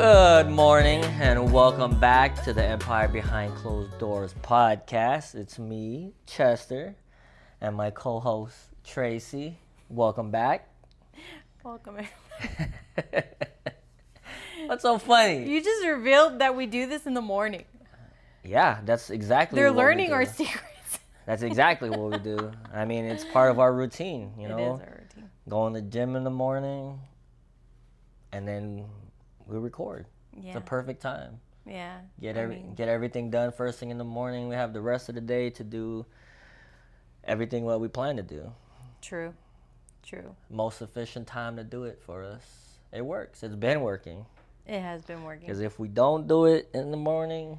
Good morning and welcome back to the Empire Behind Closed Doors podcast. It's me, Chester, and my co-host, Tracy. Welcome back. Welcome. What's so funny? You just revealed that we do this in the morning. Yeah, that's exactly They're what we learning do. our secrets. That's exactly what we do. I mean, it's part of our routine, you know? It is our routine. Go in the gym in the morning, and then we record. Yeah. It's a perfect time. Yeah. Get everything done first thing in the morning. We have the rest of the day to do everything what we plan to do. True. Most efficient time to do it for us. It works. It's been working. It has been working. Because if we don't do it in the morning.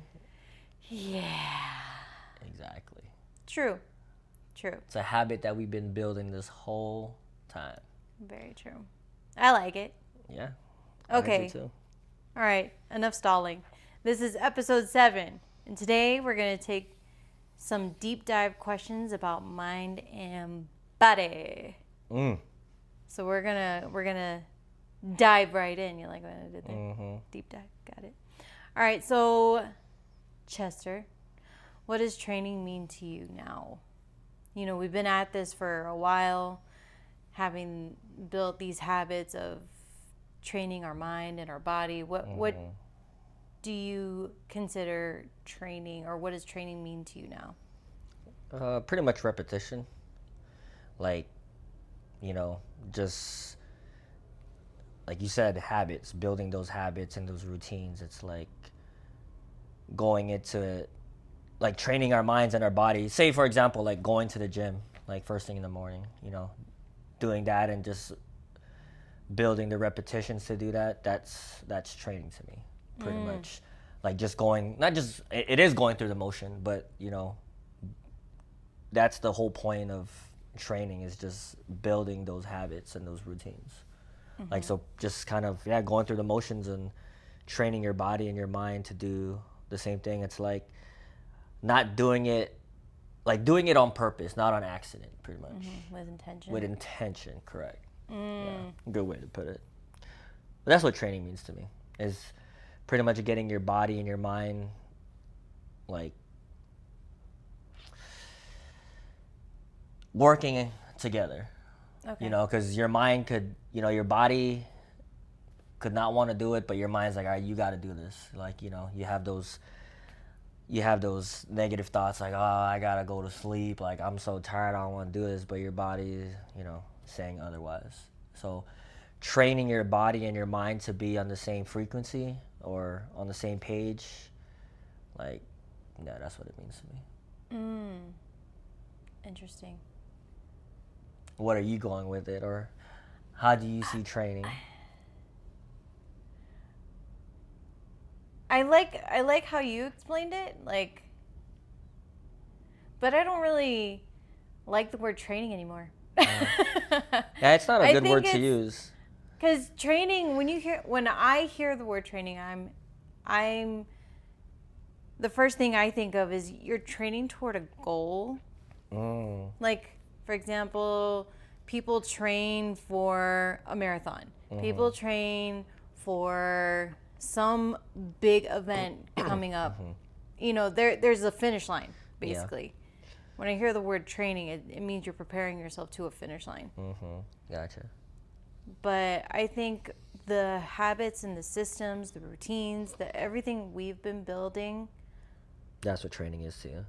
Yeah. Exactly. True. It's a habit that we've been building this whole time. Very true. I like it. Yeah. Okay. I do too. All right. Enough stalling. This is episode 7. And today we're going to take some deep dive questions about mind and body. So we're gonna dive right in. You like what I did there? Mm-hmm. Deep dive. Got it. All right. So, Chester, what does training mean to you now? You know, we've been at this for a while, having built these habits of training our mind and our body. What do you consider training, or what does training mean to you now? Pretty much repetition. Like, you know, just like you said, habits, building those habits and those routines. It's like going into it, like training our minds and our bodies. Say, for example, like going to the gym, like first thing in the morning, you know, doing that and just building the repetitions to do that. That's training to me, pretty much. Like just going, not just, it is going through the motion, but, you know, that's the whole point of training, is just building those habits and those routines. Like, so just kind of, going through the motions and training your body and your mind to do the same thing. It's like not doing it, like doing it on purpose, not on accident, pretty much. With intention. With intention, correct. Yeah, good way to put it. But that's what training means to me, is pretty much getting your body and your mind, like, working together. Okay. You know, because your mind could, you know, your body could not want to do it, but your mind's like, all right, you got to do this. Like, you know, you have those negative thoughts like, oh, I got to go to sleep. Like, I'm so tired, I don't want to do this. But your body is, you know, saying otherwise. So training your body and your mind to be on the same frequency or on the same page, like, yeah, that's what it means to me. Interesting. What are you going with it, or how do you see training? I like how you explained it, like, but I don't really like the word training anymore. Yeah, it's not a good word to use. Because training, when I hear the word training, I'm the first thing I think of is you're training toward a goal. Like, for example, people train for a marathon. People train for some big event coming up. You know, there's a finish line, basically. Yeah. When I hear the word training, it means you're preparing yourself to a finish line. Gotcha. But I think the habits and the systems, the routines, everything we've been building. That's what training is to you?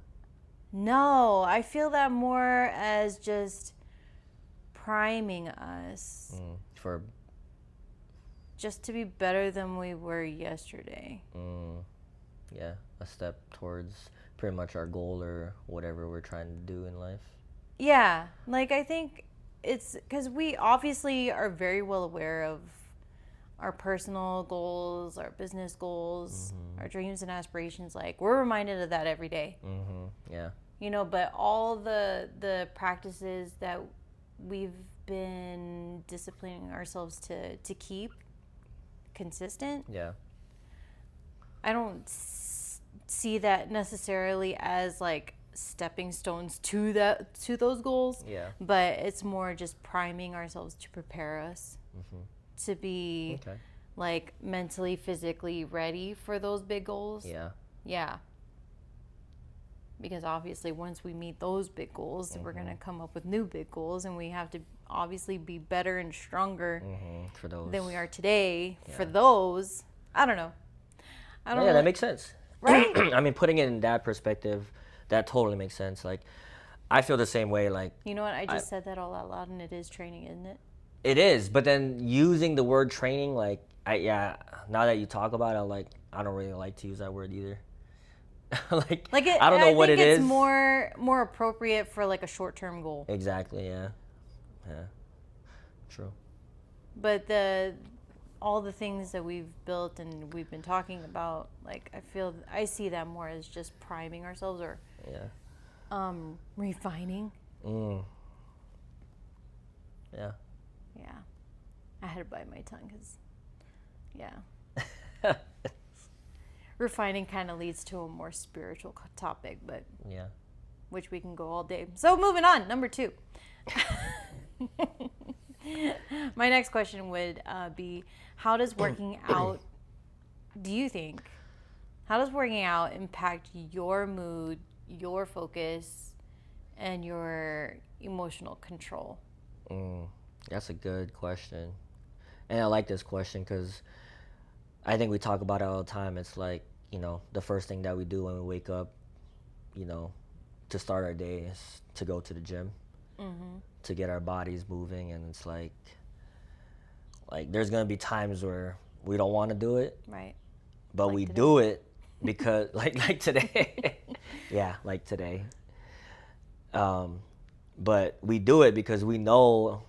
No, I feel that more as just priming us for just to be better than we were yesterday. Yeah, a step towards pretty much our goal or whatever we're trying to do in life. Yeah, like I think it's because we obviously are very well aware of our personal goals, our business goals, our dreams and aspirations. Like, we're reminded of that every day. Yeah. You know, but all the practices that we've been disciplining ourselves to keep consistent. Yeah. I don't see that necessarily as like stepping stones to those goals. Yeah. But it's more just priming ourselves to prepare us to be like mentally, physically ready for those big goals. Yeah. Yeah. Because obviously once we meet those big goals, we're going to come up with new big goals, and we have to obviously be better and stronger For those. than we are today for those. I don't know. I don't Yeah, really, that makes sense. right? I mean, putting it in that perspective, that totally makes sense. Like, I feel the same way. Like, You know what? I just said that all out loud, and it is training, isn't it? it is, but then using the word training, like, now that you talk about it, I don't really like to use that word either. like I don't know what it is. I think it's more appropriate for like a short-term goal. Exactly. Yeah. Yeah. True. But all the things that we've built and we've been talking about, like I see that more as just priming ourselves or refining. Yeah. Yeah. I had to bite my tongue because, yeah. Refining kind of leads to a more spiritual topic, but Yeah. which we can go all day. So moving on, number 2. My next question would be, how does working out, do you think, how does working out impact your mood, your focus, and your emotional control? That's a good question. And I like this question because I think we talk about it all the time. It's like, the first thing that we do when we wake up, to start our day is to go to the gym, to get our bodies moving. And it's like there's going to be times where we don't want to do it. Right. But Like we today. do it because, like today. Yeah, like today. But we do it because we know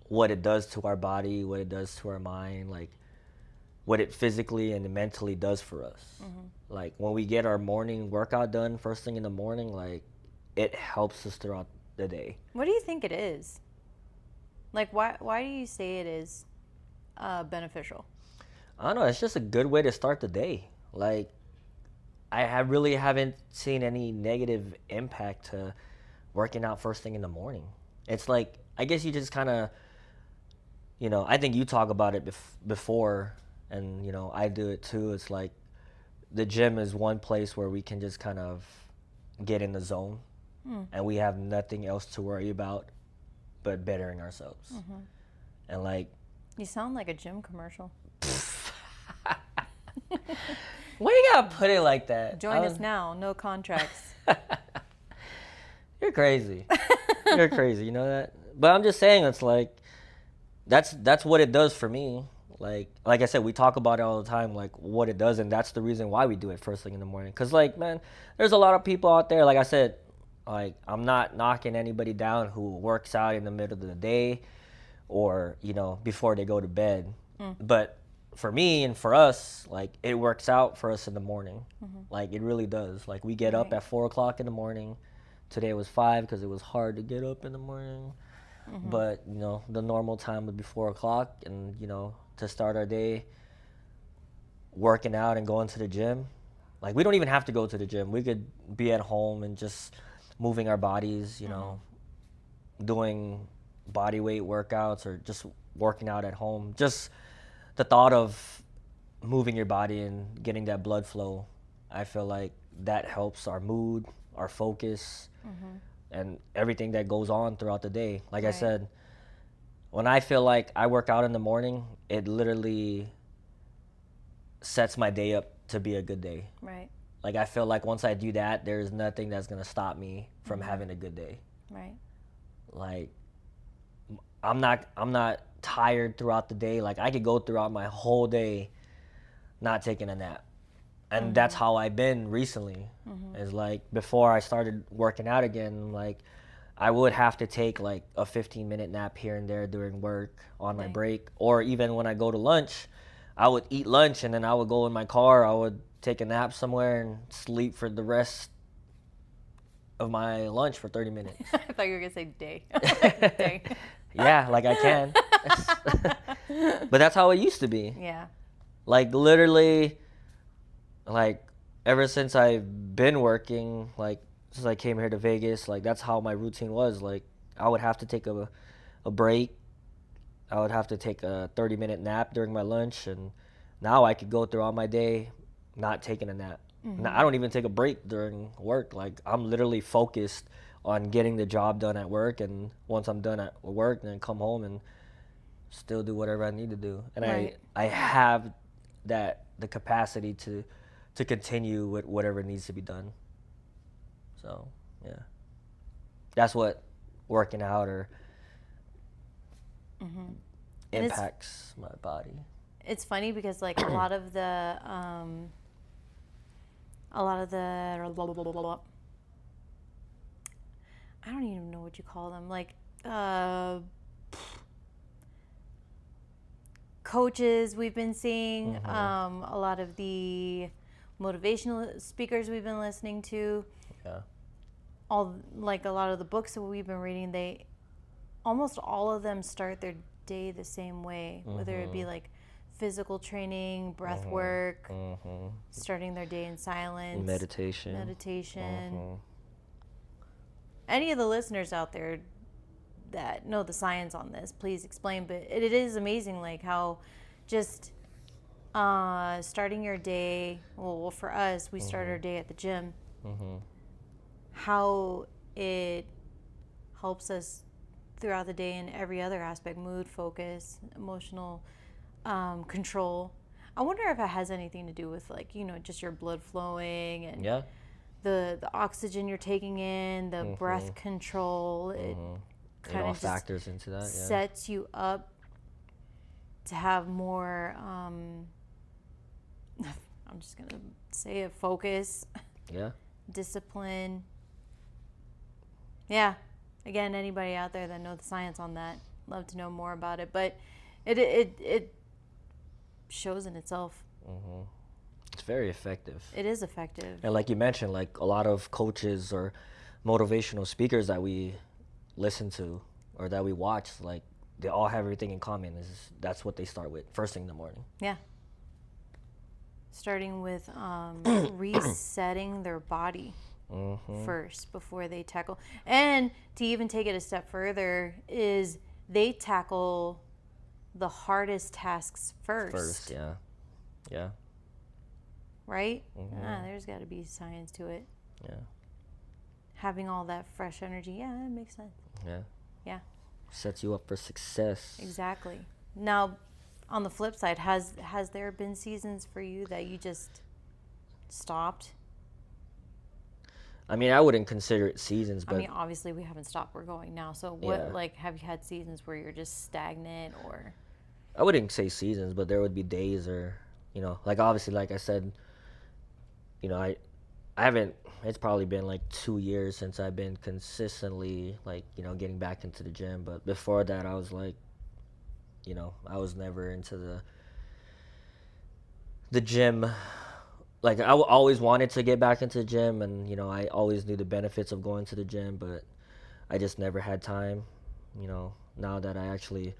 what it does to our body, what it does to our mind, like what it physically and mentally does for us. Like when we get our morning workout done first thing in the morning, like it helps us throughout the day. What do you think it is? Like, why do you say it is beneficial? I don't know, it's just a good way to start the day. Like I really haven't seen any negative impact to working out first thing in the morning. It's like, I guess you just kind of, I think you talk about it before, and, I do it too. It's like the gym is one place where we can just kind of get in the zone, and we have nothing else to worry about but bettering ourselves. And like, You sound like a gym commercial. why you gotta put it like that? Join us now, no contracts. You're crazy. You're crazy, you know that? But I'm just saying, it's like, that's what it does for me. Like I said, we talk about it all the time, like what it does, and that's the reason why we do it first thing in the morning. Cause like, man, there's a lot of people out there, like I said, like I'm not knocking anybody down who works out in the middle of the day or, before they go to bed. But for me and for us, like it works out for us in the morning. Like it really does. Like we get up at 4:00 in the morning. Today was 5 because it was hard to get up in the morning. But, the normal time would be 4:00, and, to start our day working out and going to the gym. Like we don't even have to go to the gym. We could be at home and just moving our bodies, doing body weight workouts or just working out at home. Just the thought of moving your body and getting that blood flow, I feel like that helps our mood, our focus, and everything that goes on throughout the day. Like I said, when I feel like I work out in the morning, it literally sets my day up to be a good day. Right. Like I feel like once I do that, there's nothing that's gonna stop me from having a good day. Right. Like I'm not tired throughout the day. Like I could go throughout my whole day not taking a nap. And that's how I've been recently. Is like before I started working out again, like I would have to take like a 15-minute nap here and there during work on my break, or even when I go to lunch, I would eat lunch and then I would go in my car, I would take a nap somewhere and sleep for the rest of my lunch for 30 minutes. I thought you were gonna say day. Day. Yeah, like I can. But that's how it used to be. Yeah. Like literally, like ever since I've been working, like since I came here to Vegas, like that's how my routine was. Like I would have to take a break I would have to take a 30-minute nap during my lunch, and now I could go throughout my day not taking a nap. I don't even take a break during work. Like I'm literally focused on getting the job done at work, and once I'm done at work, then come home and still do whatever I need to do. And Right. I have the capacity to continue with whatever needs to be done. So yeah, that's what working out or And impacts my body. it's funny because like a lot of the I don't even know what you call them, like coaches we've been seeing, a lot of the motivational speakers we've been listening to, Yeah. all like a lot of the books that we've been reading, they almost all of them start their day the same way, whether it be like physical training, breath work, starting their day in silence, Meditation. Any of the listeners out there that know the science on this, please explain. But it is amazing, like how just starting your day. Well, for us, we start our day at the gym. How it helps us throughout the day in every other aspect: mood, focus, emotional control. I wonder if it has anything to do with like just your blood flowing and Yeah. the oxygen you're taking in, the breath control. It It kind all of just factors into that. Yeah. sets you up to have more. I'm just gonna say it: focus, Yeah. discipline. Yeah. Again, anybody out there that knows the science on that, love to know more about it. But it shows in itself. It's very effective. It is effective. And like you mentioned, like a lot of coaches or motivational speakers that we listen to or that we watch, like they all have everything in common. Is that's what they start with first thing in the morning. Yeah. Starting with resetting their body first before they tackle. And to even take it a step further is they tackle the hardest tasks first. Yeah. Yeah. Right? There's got to be science to it. Yeah. Having all that fresh energy, yeah, that makes sense. Yeah. Yeah, Sets you up for success. exactly. Now, on the flip side, has there been seasons for you that you just stopped? I mean, I wouldn't consider it seasons, but I mean, obviously we haven't stopped. We're going now. So what, Yeah. like, have you had seasons where you're just stagnant or? I wouldn't say seasons, but there would be days or, like obviously, like I said, I haven't, it's probably been like 2 years since I've been consistently like, getting back into the gym. But before that, I was like, I was never into the gym. Like I always wanted to get back into the gym, and I always knew the benefits of going to the gym, but I just never had time. Now that I actually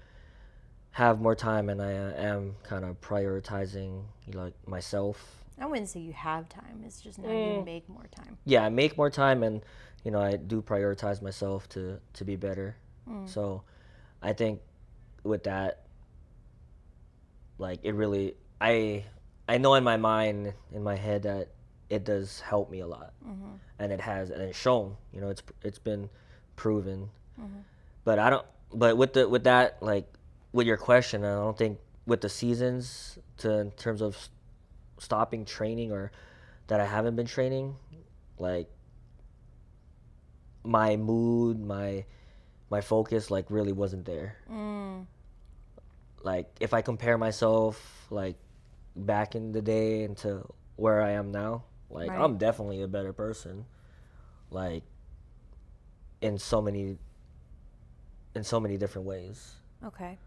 have more time and I am kind of prioritizing like myself. I wouldn't say you have time. It's just now you make more time. Yeah, I make more time, and I do prioritize myself to be better. So I think with that, like it really, I know in my mind, in my head, that it does help me a lot, and it has, and it's shown. It's been proven. But I don't. But with that, like with your question, I don't think with the seasons in terms of stopping training or that I haven't been training, like my mood, my focus, like really wasn't there. Like if I compare myself like back in the day into where I am now, like Right. I'm definitely a better person, like in so many different ways. Okay.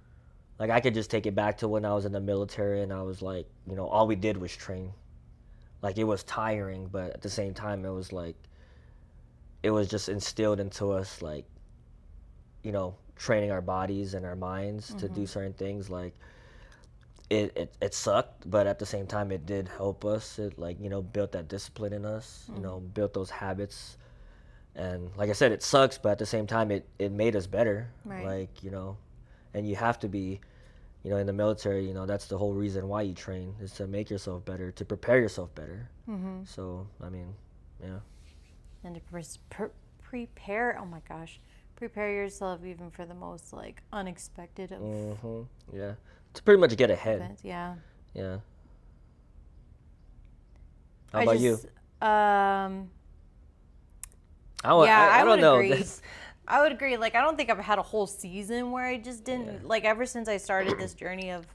Like I could just take it back to when I was in the military and I was like, all we did was train. Like it was tiring, but at the same time it was like it was just instilled into us, like, training our bodies and our minds to do certain things. Like it sucked, but at the same time it did help us. It like, built that discipline in us, built those habits. And like I said, it sucks, but at the same time it made us better. Right. Like, and you have to be, in the military. That's the whole reason why you train, is to make yourself better, to prepare yourself better. So I mean, yeah. And to prepare, oh my gosh, prepare yourself even for the most like unexpected of Yeah, to pretty much get ahead. events. Yeah. Yeah. How about you? I don't know. Agree. I would agree. Like, I don't think I've had a whole season where I just didn't, like, ever since I started this journey of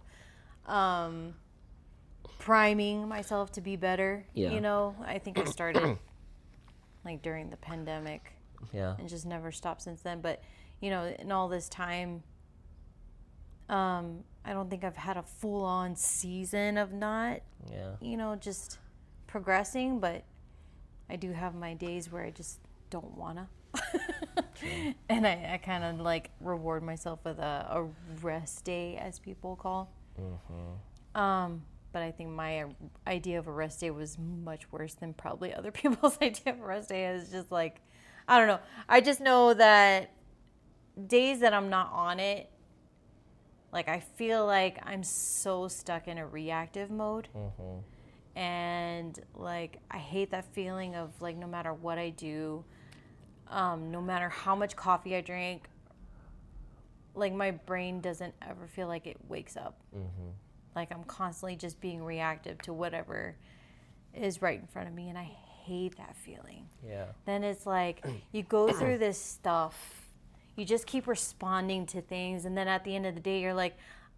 priming myself to be better, I think I started, like, during the pandemic. Yeah. And just never stopped since then. But, in all this time, I don't think I've had a full-on season of not, just progressing. But I do have my days where I just don't wanna. And I kind of like reward myself with a rest day, as people call. But I think my idea of a rest day was much worse than probably other people's idea of a rest day. It's just like, I don't know. I just know that days that I'm not on it, like, I feel like I'm so stuck in a reactive mode. And like, I hate that feeling of like, no matter what I do, no matter how much coffee I drink, like, my brain doesn't ever feel like it wakes up. Like, I'm constantly just being reactive to whatever is right in front of me, and I hate that feeling. Yeah. Then it's like, you go through this stuff, you just keep responding to things, and then at the end of the day, you're like,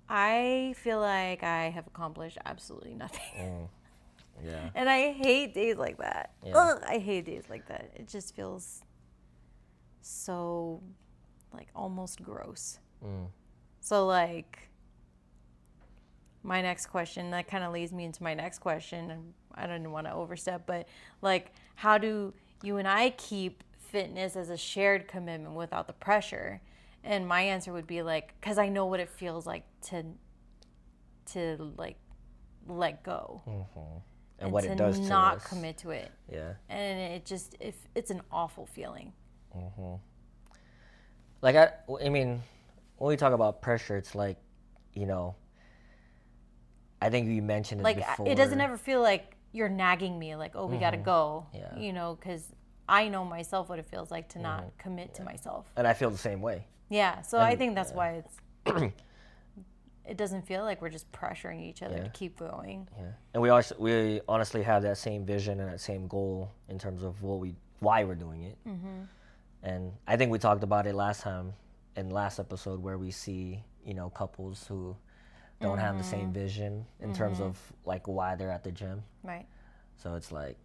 I feel like I have accomplished absolutely nothing. Yeah. And I hate days like that. Yeah. Ugh, I hate days like that. It just feels so, like, almost gross. So, like, my next question, that kind of leads me into my next question, and I don't want to overstep, but, like, how do you and I keep fitness as a shared commitment without the pressure? And my answer would be, like, because I know what it feels like to like, let go. And what it does to not us. commit to it. Yeah. And it just, it's an awful feeling. Like, I mean, when we talk about pressure, it's like, I think you mentioned it like, before. it doesn't ever feel like you're nagging me, like, oh, we gotta go. Yeah. Because I know myself what it feels like to not commit to myself. And I feel the same way. Yeah, so I think that's why it's it doesn't feel like we're just pressuring each other to keep going. Yeah. And we honestly have that same vision and that same goal in terms of why we're doing it. And I think we talked about it last time in last episode, where we see, couples who don't have the same vision in terms of like why they're at the gym. Right. So it's like,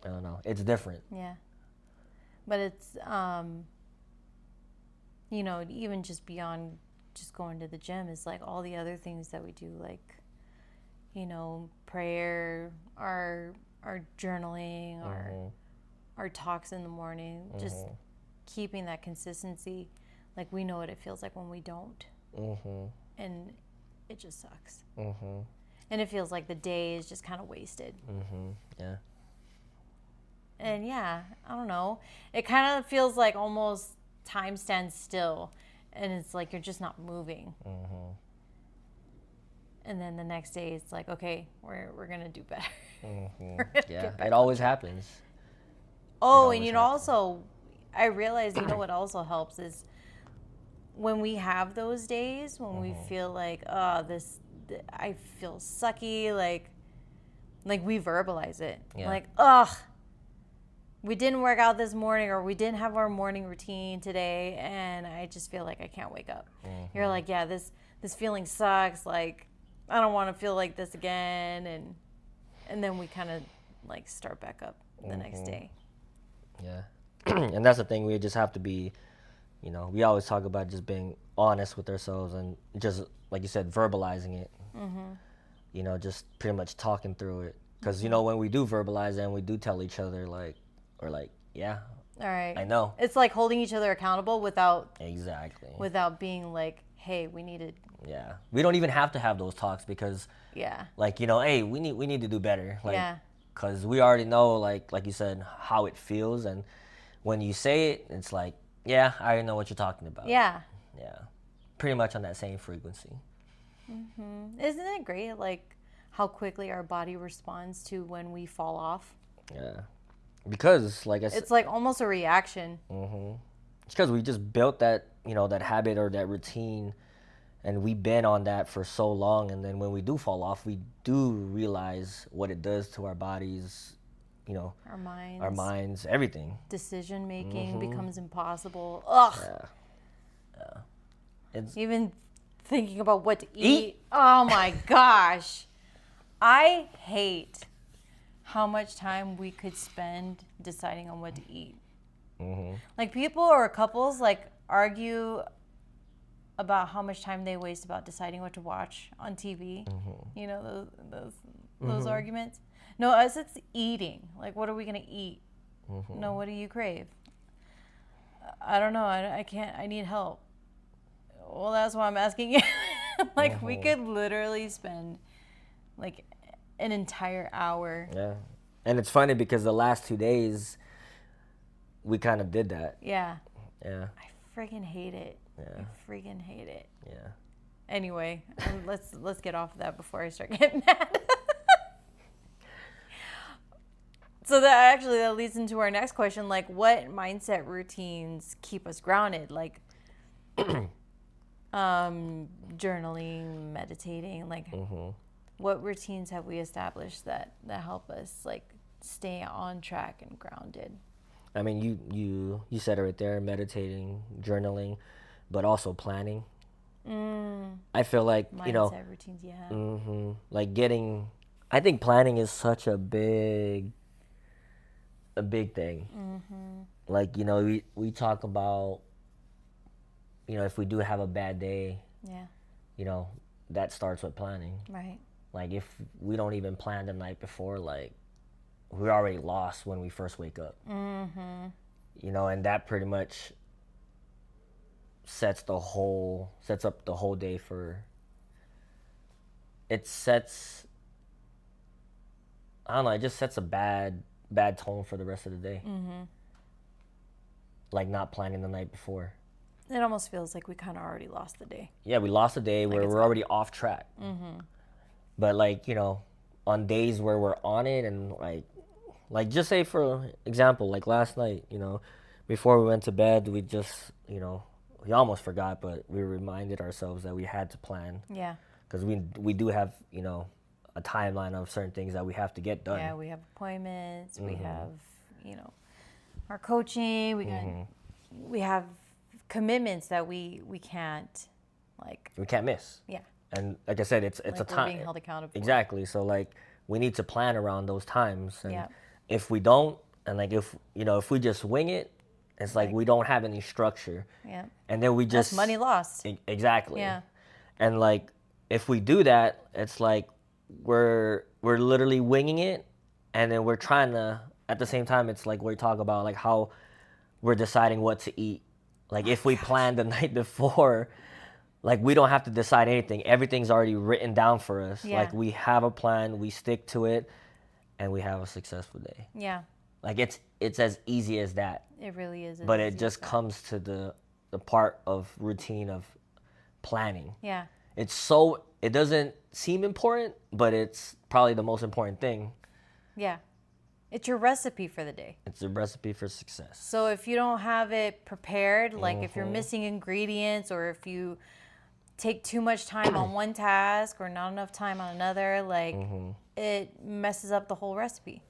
I don't know, it's different. Yeah. But it's even just beyond just going to the gym is like all the other things that we do, like, prayer, our journaling, our talks in the morning, just keeping that consistency. Like, we know what it feels like when we don't. And it just sucks. And it feels like the day is just kind of wasted. Yeah. And yeah, I don't know. It kind of feels like almost time stands still, and it's like you're just not moving. And then the next day, it's like, okay, we're gonna do better. Yeah, it always happens. Oh, and also, I realized, what also helps is when we have those days when we feel like, I feel sucky, like we verbalize it. Yeah. Like, we didn't work out this morning, or we didn't have our morning routine today, and I just feel like I can't wake up. You're like, yeah, this feeling sucks. Like, I don't want to feel like this again, and then we kind of like start back up the next day. Yeah. And that's the thing, we just have to be, we always talk about just being honest with ourselves and just, like you said, verbalizing it. Just pretty much talking through it. Because, when we do verbalize it and we do tell each other, like, we're like, yeah, all right, I know. It's like holding each other accountable without being like, hey, we need to. Yeah. We don't even have to have those talks because, like, hey, we need to do better. Like, because we already know, like you said, how it feels. And when you say it, it's like, yeah, I already know what you're talking about. Yeah. Yeah. pretty much on that same frequency. Isn't it great, like, how quickly our body responds to when we fall off? Yeah. Because, like I said, It's like almost a reaction. it's because we just built that, that habit or that routine, and we've been on that for so long. And then when we do fall off, we do realize what it does to our bodies, Our minds, everything. decision making becomes impossible. Ugh. Yeah. It's Even thinking about what to eat. Oh my gosh. I hate how much time we could spend deciding on what to eat. Like, people or couples like argue about how much time they waste about deciding what to watch on TV. You know, those arguments. No, us, it's eating. Like, what are we gonna eat? No, what do you crave? I don't know. I can't. I need help. Well, that's why I'm asking you. Like, we could literally spend like an entire hour. Yeah. And it's funny because the last 2 days, we kind of did that. Yeah. Yeah. I freaking hate it. Yeah. I freaking hate it. Yeah. Anyway, let's get off of that before I start getting mad. So that leads into our next question. Like, what mindset routines keep us grounded? Like, journaling, meditating. Like, what routines have we established that help us like stay on track and grounded? I mean, you said it right there, meditating, journaling, but also planning. I feel like, Mindset routines you have. like I think planning is such a big thing. Like, we talk about, if we do have a bad day, Yeah. that starts with planning. Right. Like, if we don't even plan the night before, like, we're already lost when we first wake up. And that pretty much sets up the whole day it sets, I don't know, it just sets a bad tone for the rest of the day. Like, not planning the night before. It almost feels like we kind of already lost the day. Yeah, we lost a day where we're already off track. But, like, on days where we're on it, and like just say, for example, like last night, before we went to bed, we just, we almost forgot, but we reminded ourselves that we had to plan. Yeah. Because we do have, a timeline of certain things that we have to get done. Yeah, we have appointments. We have, our coaching. We have commitments that we can't, like. We can't miss. Yeah. And like I said, it's Like, a we're time. being held accountable. Exactly. So, like, we need to plan around those times. And Yeah. if we don't, and like if we just wing it, it's like we don't have any structure. Yeah. And then we just That's money lost. Exactly. Yeah. And like, if we do that, it's like we're literally winging it, and then we're trying to, at the same time, it's like we talk about like how we're deciding what to eat. Like, if we plan the night before, like, we don't have to decide anything. Everything's already written down for us. Yeah. Like, we have a plan, we stick to it, and we have a successful day. Yeah. Like, it's as easy as that. It really is. But it just comes to the part of routine of planning. Yeah. It doesn't seem important, but it's probably the most important thing. Yeah. It's your recipe for the day. It's a recipe for success. So if you don't have it prepared, like if you're missing ingredients, or if you take too much time on one task or not enough time on another, like it messes up the whole recipe.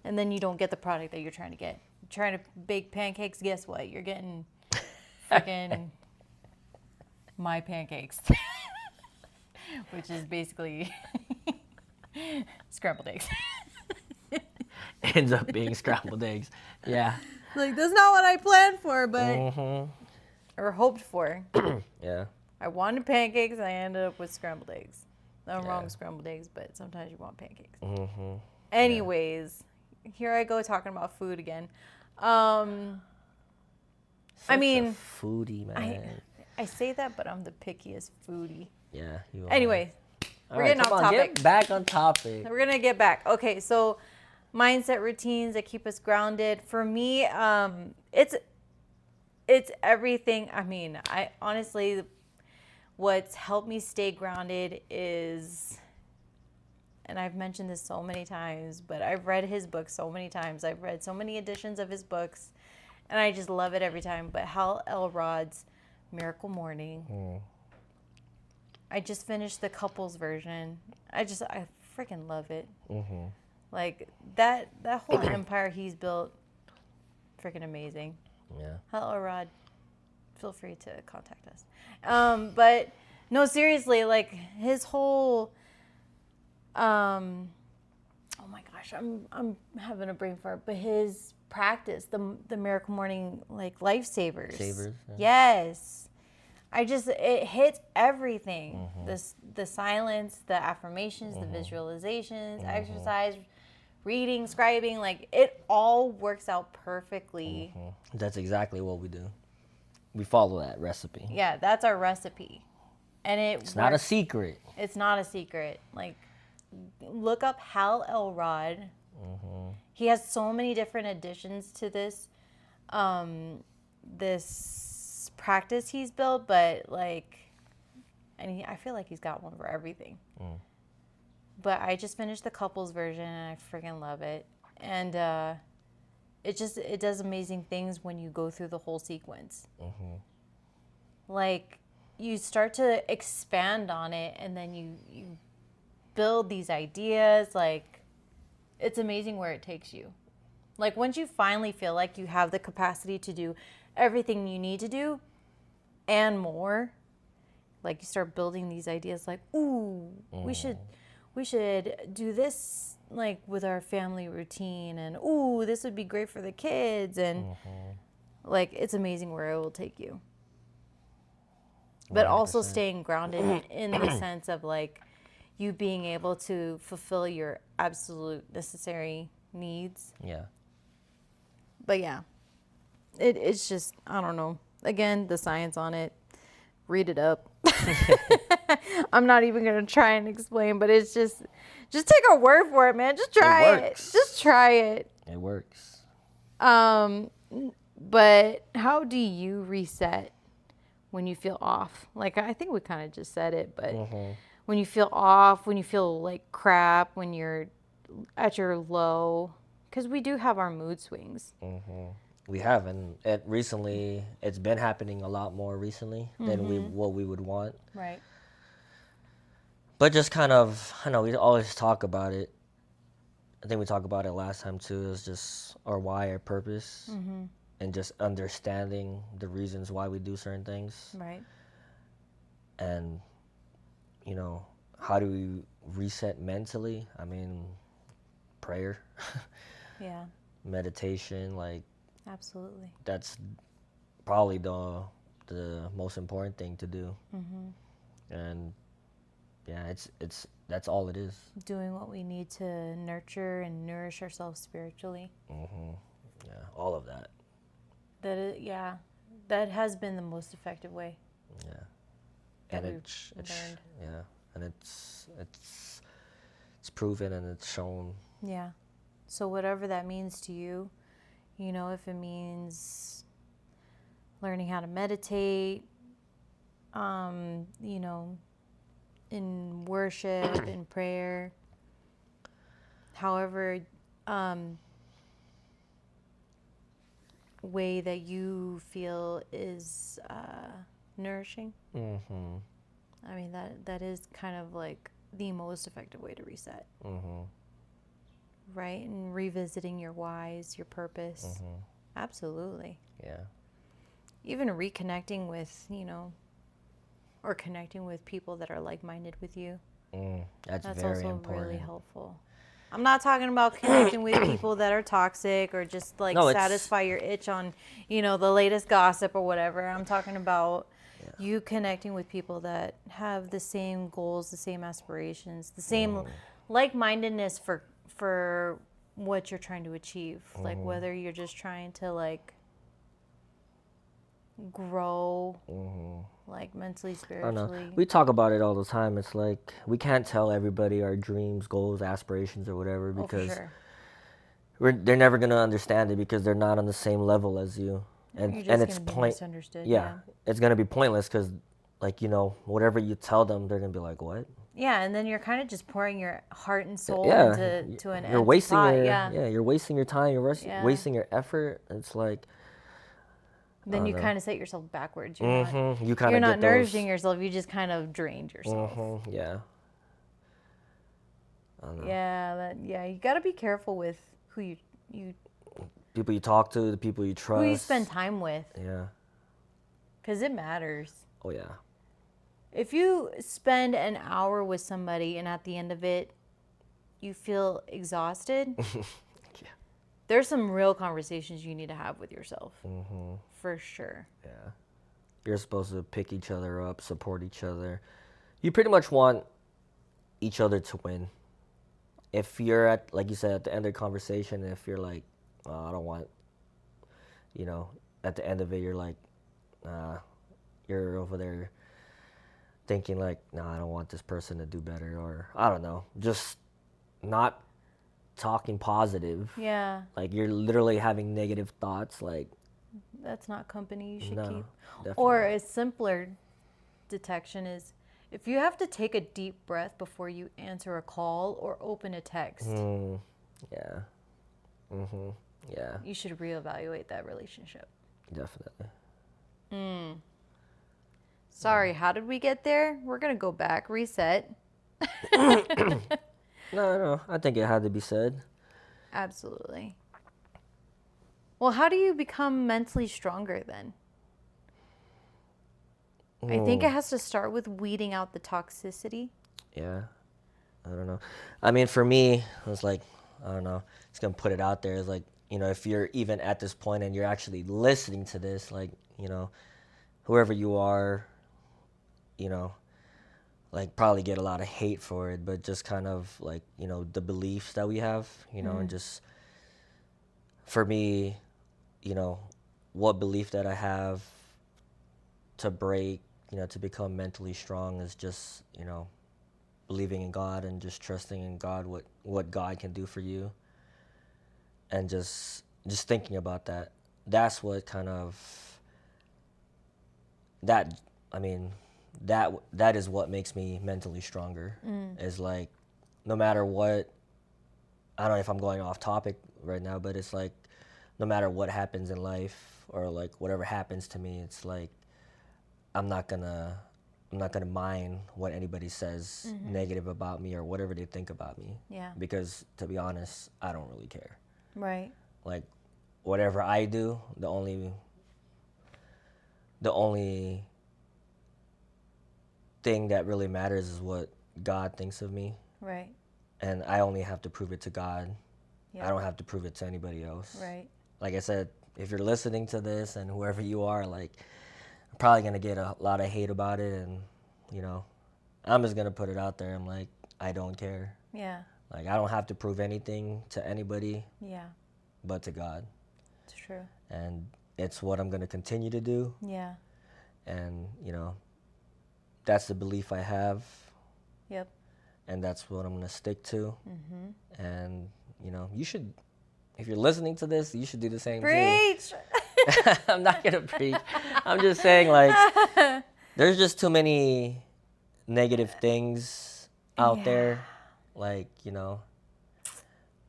And then you don't get the product that you're trying to get. You're trying to bake pancakes, guess what? You're getting freaking my pancakes, which is basically scrambled eggs. Ends up being scrambled eggs. Yeah. Like, that's not what I planned for, but or hoped for. Yeah. I wanted pancakes, and I ended up with scrambled eggs. Nothing wrong with scrambled eggs, but sometimes you want pancakes. Anyways, here I go talking about food again. I mean, a foodie, man. I say that, but I'm the pickiest foodie. Yeah, you are. Anyway, All we're right, getting off come on, topic. Get back on topic. We're gonna get back. Okay, so mindset routines that keep us grounded. For me, it's everything. I mean, I honestly, what's helped me stay grounded is, and I've mentioned this so many times, but I've read his book so many times. I've read so many editions of his books, and I just love it every time. But Hal Elrod's Miracle Morning. I just finished the couples version. I freaking love it. Like that whole empire he's built, freaking amazing. Yeah. Hal Elrod, feel free to contact us. But no, seriously, like his whole oh my gosh, I'm having a brain fart, but his practice, the Miracle Morning, like lifesavers. Savers. Yeah. Yes. It hits everything. The silence, the affirmations, the visualizations, exercise, reading, scribing, like it all works out perfectly. That's exactly what we do. We follow that recipe. Yeah, that's our recipe. And it's not a secret. It's not a secret. Like, look up Hal Elrod. He has so many different additions to this this practice he's built, but like, I feel like he's got one for everything. But I just finished the couples version and I freaking love it. And it does amazing things when you go through the whole sequence. Like, you start to expand on it, and then you build these ideas. Like, it's amazing where it takes you. Like, once you finally feel like you have the capacity to do everything you need to do and more, like, you start building these ideas like, ooh, we should do this, like, with our family routine, and ooh, this would be great for the kids, and like, it's amazing where it will take you. But 100%. Also staying grounded in the sense of, like, you being able to fulfill your absolute necessary needs. Yeah. But yeah, it's just, I don't know. Again, the science on it, read it up. I'm not even going to try and explain, but it's just take our word for it, man. Just try it. Just try it. It works. But how do you reset when you feel off? Like, I think we kind of just said it, but when you feel off, when you feel like crap, when you're at your low, because we do have our mood swings. We have, and it's been happening a lot more recently than what we would want. Right. But just kind of, I know we always talk about it. I think we talked about it last time too. Is just our why, our purpose, and just understanding the reasons why we do certain things. Right. And, you know, how do we reset mentally? I mean, prayer. Yeah. Meditation, like. Absolutely. That's probably the most important thing to do. And yeah, it's that's all it is. Doing what we need to nurture and nourish ourselves spiritually. Yeah, all of that. That has been the most effective way. Yeah. And it's proven and it's shown. Yeah. So whatever that means to you, you know, if it means learning how to meditate, you know, in worship, in prayer, however way that you feel is nourishing. I mean, that is kind of like the most effective way to reset. Right? And revisiting your whys, your purpose. Absolutely. Yeah. Even reconnecting with, you know, or connecting with people that are like-minded with you. That's very also important. Really helpful. I'm not talking about connecting with people that are toxic or just like satisfy your itch on, you know, the latest gossip or whatever. I'm talking about you connecting with people that have the same goals, the same aspirations, the same like-mindedness for what you're trying to achieve. Like, whether you're just trying to, like, grow, like, mentally, spiritually. We talk about it all the time. It's like, we can't tell everybody our dreams, goals, aspirations, or whatever, because they're never going to understand it because they're not on the same level as you. And it's misunderstood. Yeah, it's going to be pointless because, like, you know, whatever you tell them, they're gonna be like, what? Yeah, and then you're kind of just pouring your heart and soul Yeah, into to an you're empty wasting pot. your Yeah, yeah, you're wasting your time, yeah. wasting your effort. It's like, I Then don't you know. kind of set yourself backwards. You kind You're of not get those. nourishing yourself. You just kind of drained yourself. Yeah, I don't know. Yeah. You got to be careful with you People you talk to, the people you who you spend trust. time with, Yeah. because it matters. Oh yeah. If you spend an hour with somebody and at the end of it you feel exhausted, Yeah. there's some real conversations you need to have with yourself. For sure. Yeah. You're supposed to pick each other up, support each other. You pretty much want each other to win. If you're at, like you said, at the end of the conversation, if you're like, oh, I don't want, you know, at the end of it, you're like, you're over there thinking like, no, I don't want this person to do better, or I don't know, just not talking positive. Yeah, Like you're literally having negative thoughts. Like, that's not company you should no, keep. definitely Or not. a simpler detection is if you have to take a deep breath before you answer a call or open a text, Yeah. Yeah, you should reevaluate that relationship. definitely. Sorry, how did we get there? We're going to go back, reset. No, I think it had to be said. Absolutely. Well, how do you become mentally stronger then? I think it has to start with weeding out the toxicity. Yeah, I don't know. I mean, for me, I was like, I don't know. Just gonna put it out there. It's like, you know, if you're even at this point and you're actually listening to this, like, you know, whoever you are, you know, like probably get a lot of hate for it, but just kind of like, you know, the beliefs that we have, you know, and just for me, you know, what belief that I have to break, you know, to become mentally strong is just, you know, believing in God and just trusting in God, what God can do for you, and just thinking about that. That's what kind of that I mean that is what makes me mentally stronger. Is like no matter what, I don't know if I'm going off topic right now, but it's like no matter what happens in life or like whatever happens to me, it's like I'm not gonna mind what anybody says negative about me or whatever they think about me. Yeah. Because to be honest, I don't really care. Right. Like whatever I do, the only thing that really matters is what God thinks of me, Right. and I only have to prove it to God. Yeah. I don't have to prove it to anybody else. Right. Like I said, if you're listening to this and whoever you are, like I'm probably gonna get a lot of hate about it, and you know, I'm just gonna put it out there. I'm like, I don't care. Yeah. Like I don't have to prove anything to anybody Yeah. but to God, It's true. and it's what I'm gonna continue to do. Yeah. And you know, that's the belief I have, Yep. and that's what I'm gonna stick to. And you know, you should, if you're listening to this, you should do the same too. Preach. I'm not gonna preach. I'm just saying, like, there's just too many negative things out there. Like, you know,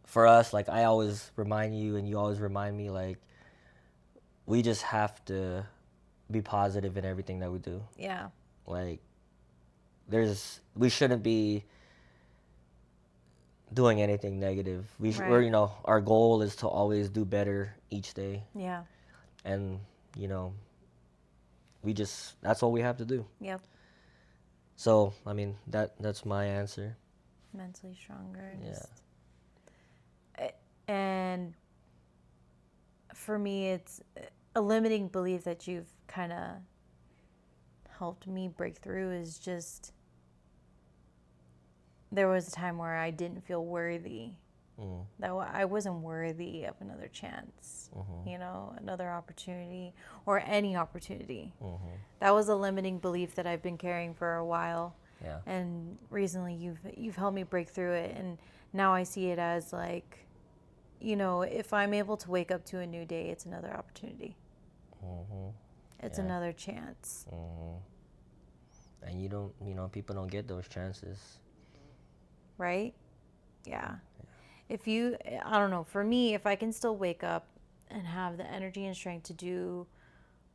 for us, like, I always remind you, and you always remind me, like, we just have to be positive in everything that we do. Yeah. Like, we shouldn't be doing anything negative. We're, you know, our goal is to always do better each day. Yeah. And, you know, that's all we have to do. Yep. So, I mean, that's my answer. Mentally stronger. Yeah. And for me, it's a limiting belief that you've kind of helped me break through is just there was a time where I didn't feel worthy. That I wasn't worthy of another chance, you know, another opportunity or any opportunity. That was a limiting belief that I've been carrying for a while. Yeah. And recently you've helped me break through it, and now I see it as like, you know, if I'm able to wake up to a new day, it's another opportunity. It's another chance. And you don't, people don't get those chances. Right? Yeah. If you, I don't know, for me, if I can still wake up and have the energy and strength to do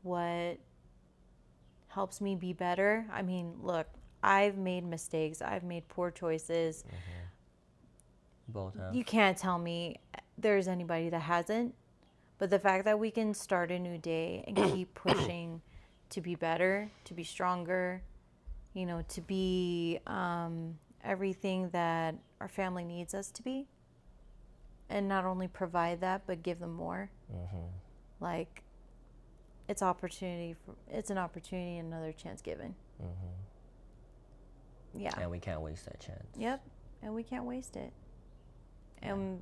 what helps me be better. I mean, look, I've made mistakes. I've made poor choices. Both have. You can't tell me there's anybody that hasn't. But the fact that we can start a new day and keep pushing to be better, to be stronger, to be everything that our family needs us to be. And not only provide that, but give them more. Like, it's an opportunity and another chance given. Yeah. And we can't waste that chance. Yep. And we can't waste it. And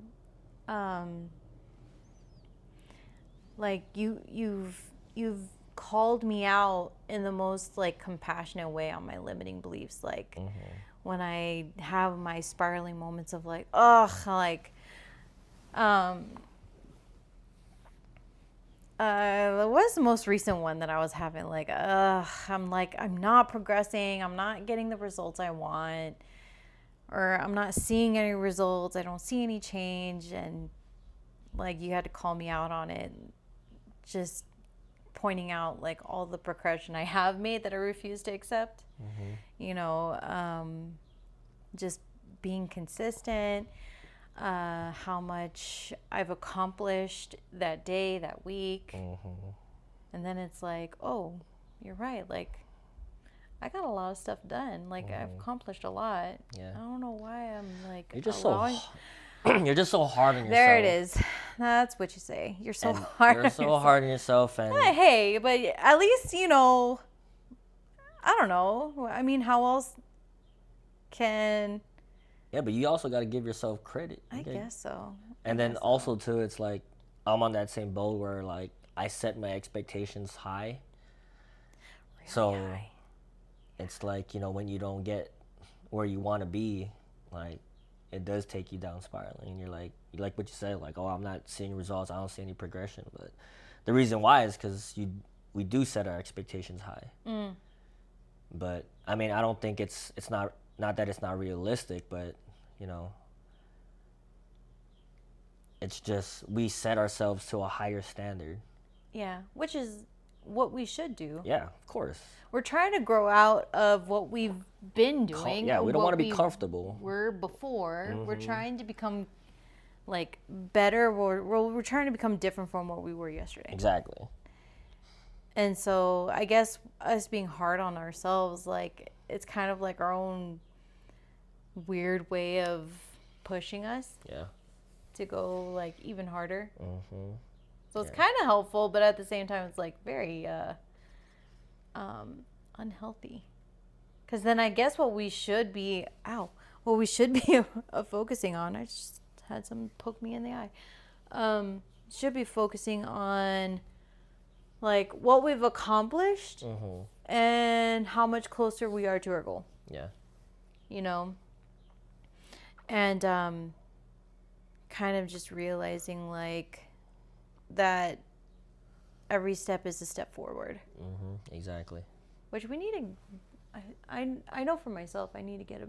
like you've called me out in the most like compassionate way on my limiting beliefs. Like when I have my spiraling moments of like, what's the most recent one that I was having? Like, I'm not progressing. I'm not getting the results I want, or I'm not seeing any results. I don't see any change, and like you had to call me out on it, just pointing out like all the progression I have made that I refuse to accept. Just being consistent. How much I've accomplished that day, that week. And then it's like, oh, you're right. Like, I got a lot of stuff done. Like, I've accomplished a lot. Yeah. I don't know why I'm like, you're just you're just so hard on yourself. There it is. That's what you say. You're so hard. You're so hard on yourself. And hey, but at least, I don't know. I mean, how else can... Yeah, but you also got to give yourself credit. I guess so. And then also, too, it's like, I'm on that same boat where, like, I set my expectations high. Really so high. It's like, when you don't get where you want to be, like, it does take you down spiraling. And you're like what you said, like, oh, I'm not seeing results. I don't see any progression. But the reason why is because we do set our expectations high. But, I mean, I don't think it's not that it's not realistic, but, it's just we set ourselves to a higher standard. Yeah, which is what we should do. Yeah, of course. We're trying to grow out of what we've been doing. Yeah, we don't want to be comfortable. We're before. We're trying to become, like, better. We're trying to become different from what we were yesterday. Exactly. And so I guess us being hard on ourselves, like, it's kind of like our own weird way of pushing us. Yeah. To go like even harder. So it's kind of helpful, but at the same time, it's like very unhealthy. Because then I guess what we should be focusing on. I just had someone poke me in the eye. Should be focusing on like what we've accomplished and how much closer we are to our goal. Yeah. And kind of just realizing like that every step is a step forward. Exactly. Which we need to, I know for myself, I need to get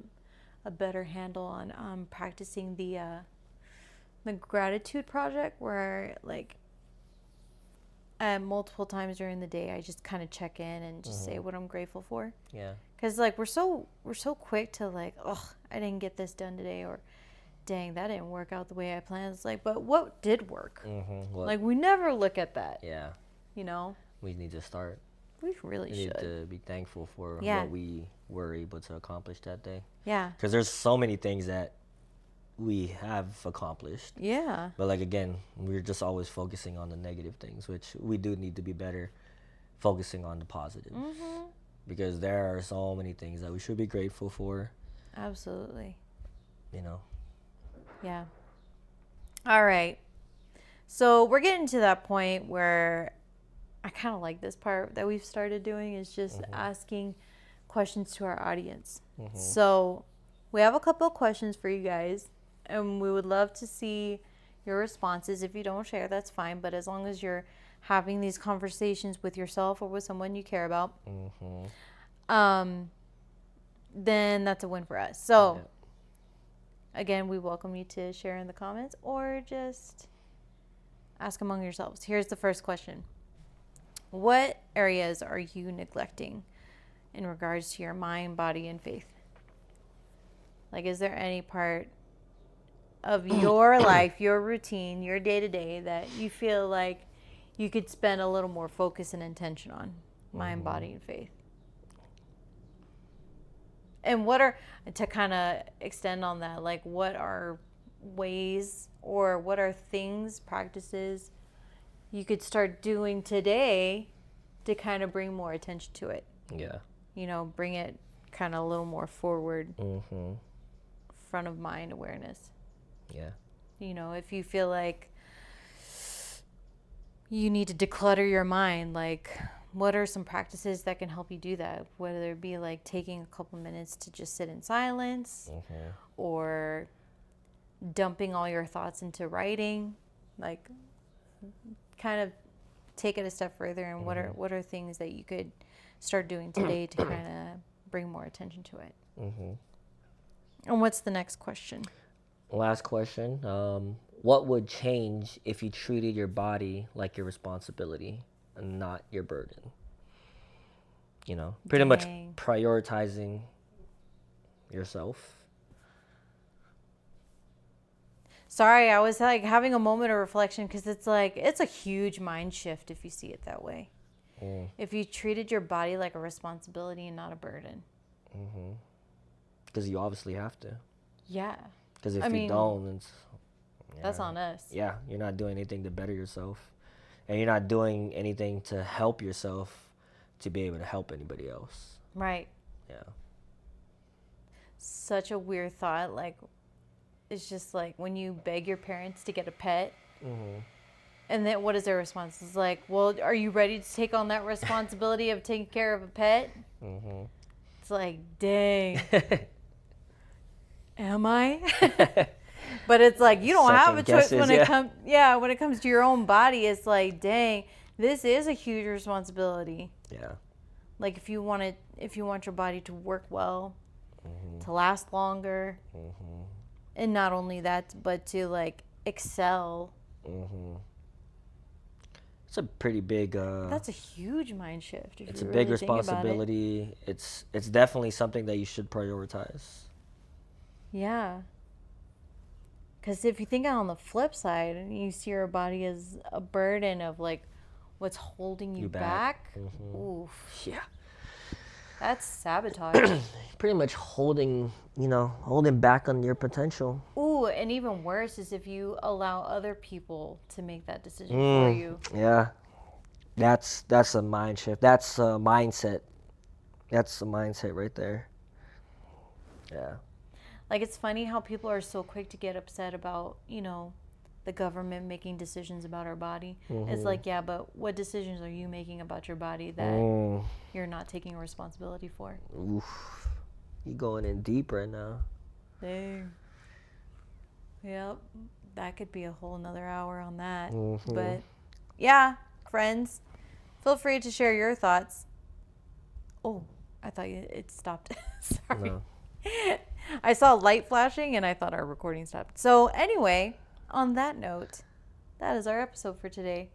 a better handle on practicing the gratitude project, where like multiple times during the day I just kind of check in and just say what I'm grateful for. Yeah. Because like we're so quick to like, oh, I didn't get this done today, or dang, that didn't work out the way I planned. It's like, but what did work? Like, we never look at that. Yeah. We need to start. We really should. We need to be thankful for what we were able to accomplish that day. Yeah. Because there's so many things that we have accomplished. Yeah. But, like, again, we're just always focusing on the negative things, which we do need to be better focusing on the positive. Because there are so many things that we should be grateful for. Absolutely. Yeah. All right. So we're getting to that point where I kind of like this part that we've started doing, is just asking questions to our audience. So we have a couple of questions for you guys, and we would love to see your responses. If you don't share, that's fine. But as long as you're having these conversations with yourself or with someone you care about. then that's a win for us. So, Yeah. again, we welcome you to share in the comments or just ask among yourselves. Here's the first question. What areas are you neglecting in regards to your mind, body, and faith? Like, is there any part of your life, your routine, your day-to-day that you feel like you could spend a little more focus and intention on? Mind, body, and faith. And what are, to kind of extend on that, like what are ways or what are things, practices you could start doing today to kind of bring more attention to it? Yeah. You know, bring it kind of a little more forward, Mm-hmm. front of mind awareness. Yeah. You know, if you feel like you need to declutter your mind, like what are some practices that can help you do that? Whether it be like taking a couple minutes to just sit in silence, or dumping all your thoughts into writing, like kind of take it a step further. And what are things that you could start doing today to kind of bring more attention to it? And what's the next question? Last question. What would change if you treated your body like your responsibility and not your burden? You know, pretty much prioritizing yourself. Sorry, I was like having a moment of reflection because it's like, it's a huge mind shift if you see it that way. If you treated your body like a responsibility and not a burden. Because you obviously have to. Yeah. Because if you don't, it's, that's on us. Yeah, you're not doing anything to better yourself. And you're not doing anything to help yourself to be able to help anybody else. Right. Yeah. Such a weird thought. Like, it's just like when you beg your parents to get a pet. And then what is their response? It's like, well, are you ready to take on that responsibility of taking care of a pet? It's like, dang. Am I? But it's like, you don't have a choice when it comes. Yeah, when it comes to your own body, it's like, dang, this is a huge responsibility. Yeah. Like if you want your body to work well, to last longer, and not only that, but to like excel. It's a pretty big. That's a huge mind shift. It's a big responsibility. It's definitely something that you should prioritize. Yeah. Because if you think on the flip side, and you see your body as a burden of like what's holding you back. Oof. Yeah. That's sabotage. Pretty much holding back on your potential. Ooh, and even worse is if you allow other people to make that decision for you. Yeah. That's a mind shift. That's a mindset. That's a mindset right there. Yeah. Like, it's funny how people are so quick to get upset about, the government making decisions about our body. It's like, yeah, but what decisions are you making about your body that you're not taking a responsibility for? Oof. You going in deep right now. Dang. Yep. That could be a whole nother hour on that. But, yeah, friends, feel free to share your thoughts. Oh, I thought it stopped. Sorry. No. I saw light flashing and I thought our recording stopped. So anyway, on that note, that is our episode for today.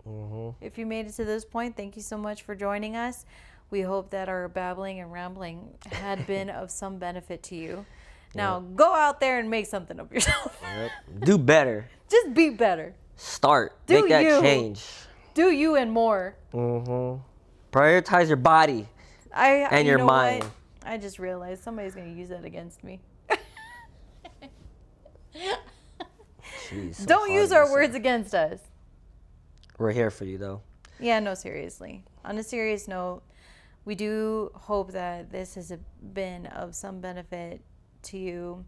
If you made it to this point, thank you so much for joining us. We hope that our babbling and rambling had been of some benefit to you. Now go out there and make something of yourself. Do better. Just be better. Start. Make that change. Do you and more. Prioritize your body and your mind. What? I just realized somebody's going to use that against me. Jeez, so don't use our words against us. We're here for you, though. Yeah, no, seriously. On a serious note, we do hope that this has been of some benefit to you.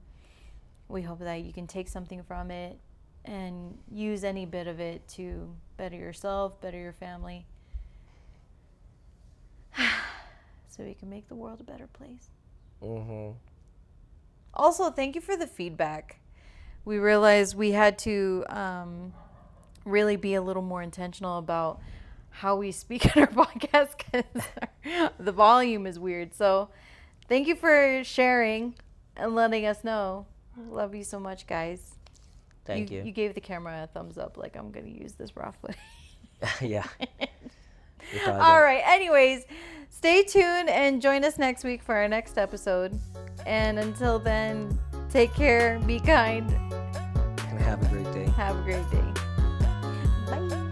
We hope that you can take something from it and use any bit of it to better yourself, better your family, so we can make the world a better place. Also, thank you for the feedback. We realized we had to really be a little more intentional about how we speak in our podcast because the volume is weird. So Thank you for sharing and letting us know. Love you so much, guys. Thank you. You gave the camera a thumbs up, like I'm gonna use this raw footage. Yeah. All right. Anyways, stay tuned and join us next week for our next episode. And until then, take care, be kind, And have a great day. have a great day. Bye.